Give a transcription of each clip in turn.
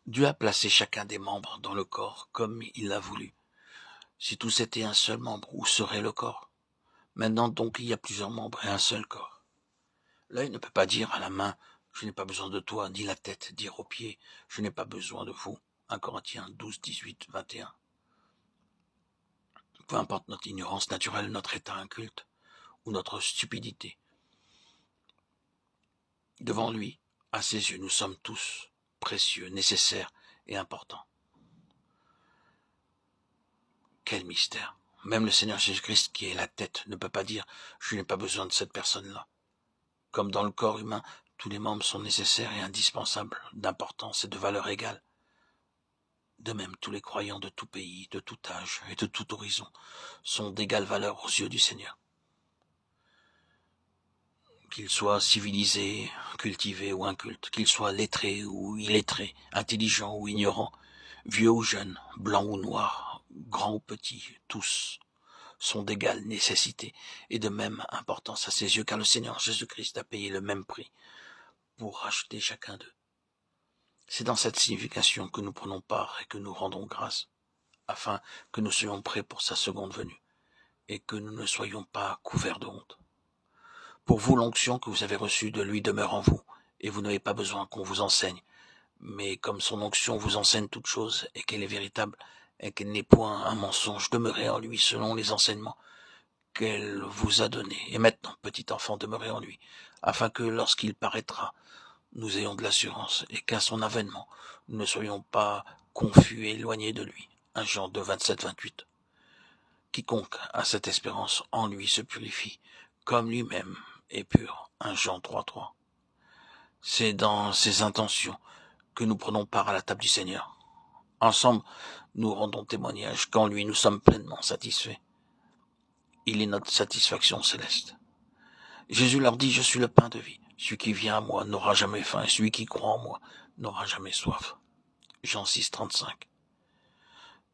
Dieu a placé chacun des membres dans le corps comme il l'a voulu. Si tous étaient un seul membre, où serait le corps? Maintenant donc il y a plusieurs membres et un seul corps. L'œil ne peut pas dire à la main « Je n'ai pas besoin de toi », ni la tête dire aux pieds « Je n'ai pas besoin de vous ». 1 Corinthiens 12, 18, 21. Peu importe notre ignorance naturelle, notre état inculte ou notre stupidité, devant lui, à ses yeux, nous sommes tous précieux, nécessaires et importants. Quel mystère! Même le Seigneur Jésus-Christ, qui est la tête, ne peut pas dire « Je n'ai pas besoin de cette personne-là ». Comme dans le corps humain, tous les membres sont nécessaires et indispensables, d'importance et de valeur égale. De même, tous les croyants de tout pays, de tout âge et de tout horizon sont d'égale valeur aux yeux du Seigneur. Qu'ils soient civilisés, cultivés ou incultes, qu'ils soient lettrés ou illettrés, intelligents ou ignorants, vieux ou jeunes, blancs ou noirs, grands ou petits, tous sont d'égale nécessité et de même importance à ses yeux, car le Seigneur Jésus-Christ a payé le même prix pour racheter chacun d'eux. C'est dans cette signification que nous prenons part et que nous rendons grâce, afin que nous soyons prêts pour sa seconde venue, et que nous ne soyons pas couverts de honte. Pour vous, l'onction que vous avez reçue de lui demeure en vous, et vous n'avez pas besoin qu'on vous enseigne. Mais comme son onction vous enseigne toute chose, et qu'elle est véritable, et qu'elle n'est point un mensonge, demeurez en lui selon les enseignements qu'elle vous a donnés. Et maintenant, petit enfant, demeurez en lui, afin que lorsqu'il paraîtra, nous ayons de l'assurance, et qu'à son avènement, nous ne soyons pas confus et éloignés de lui. 1 Jean 2, 27-28. Quiconque a cette espérance en lui se purifie, comme lui-même est pur. 1 Jean 3, 3. C'est dans ces intentions que nous prenons part à la table du Seigneur. Ensemble, nous rendons témoignage qu'en lui nous sommes pleinement satisfaits. Il est notre satisfaction céleste. Jésus leur dit, je suis le pain de vie. Celui qui vient à moi n'aura jamais faim, et celui qui croit en moi n'aura jamais soif. Jean 6, 35.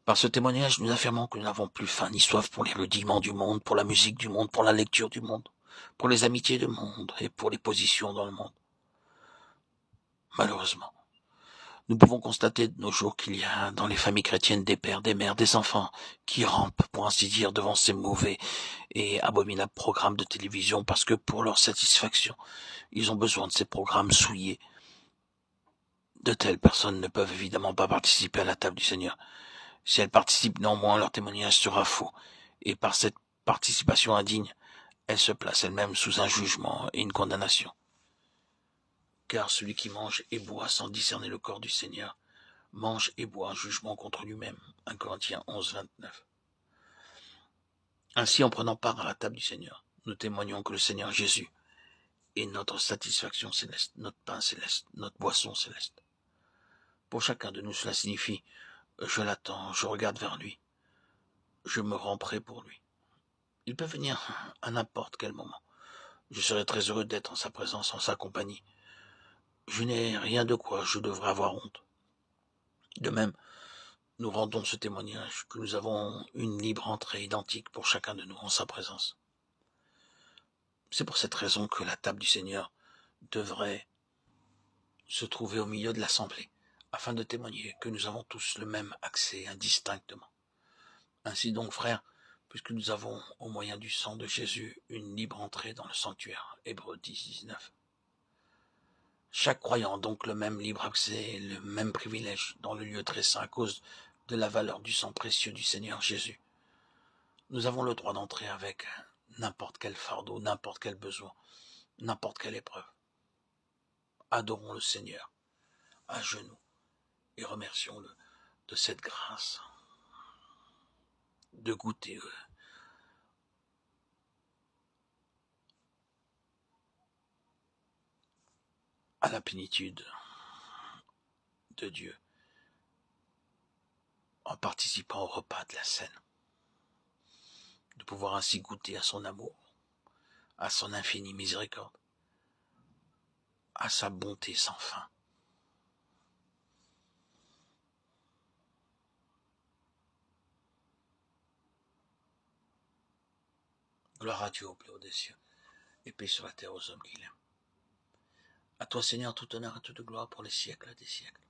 Par ce témoignage, nous affirmons que nous n'avons plus faim ni soif pour les rudiments du monde, pour la musique du monde, pour la lecture du monde, pour les amitiés du monde et pour les positions dans le monde. Malheureusement, nous pouvons constater de nos jours qu'il y a dans les familles chrétiennes des pères, des mères, des enfants qui rampent, pour ainsi dire, devant ces mauvais et abominables programmes de télévision parce que pour leur satisfaction, ils ont besoin de ces programmes souillés. De telles personnes ne peuvent évidemment pas participer à la table du Seigneur. Si elles participent néanmoins, leur témoignage sera faux. Et par cette participation indigne, elles se placent elles-mêmes sous un jugement et une condamnation. Car celui qui mange et boit sans discerner le corps du Seigneur, mange et boit un jugement contre lui-même. 1 Corinthiens 11, 29. Ainsi, en prenant part à la table du Seigneur, nous témoignons que le Seigneur Jésus est notre satisfaction céleste, notre pain céleste, notre boisson céleste. Pour chacun de nous, cela signifie je l'attends, je regarde vers lui, je me rends prêt pour lui. Il peut venir à n'importe quel moment. Je serai très heureux d'être en sa présence, en sa compagnie. Je n'ai rien de quoi je devrais avoir honte. De même, nous rendons ce témoignage que nous avons une libre entrée identique pour chacun de nous en sa présence. C'est pour cette raison que la table du Seigneur devrait se trouver au milieu de l'assemblée, afin de témoigner que nous avons tous le même accès indistinctement. Ainsi donc, frères, puisque nous avons, au moyen du sang de Jésus, une libre entrée dans le sanctuaire. Hébreux 10, 19. Chaque croyant a donc le même libre accès, le même privilège dans le lieu très saint à cause de la valeur du sang précieux du Seigneur Jésus. Nous avons le droit d'entrer avec n'importe quel fardeau, n'importe quel besoin, n'importe quelle épreuve. Adorons le Seigneur à genoux et remercions-le de cette grâce de goûter à la plénitude de Dieu en participant au repas de la scène, de pouvoir ainsi goûter à son amour, à son infinie miséricorde, à sa bonté sans fin. Gloire à Dieu au plus haut des cieux, et paix sur la terre aux hommes qu'il aime. À toi, Seigneur, tout honneur et toute gloire pour les siècles des siècles.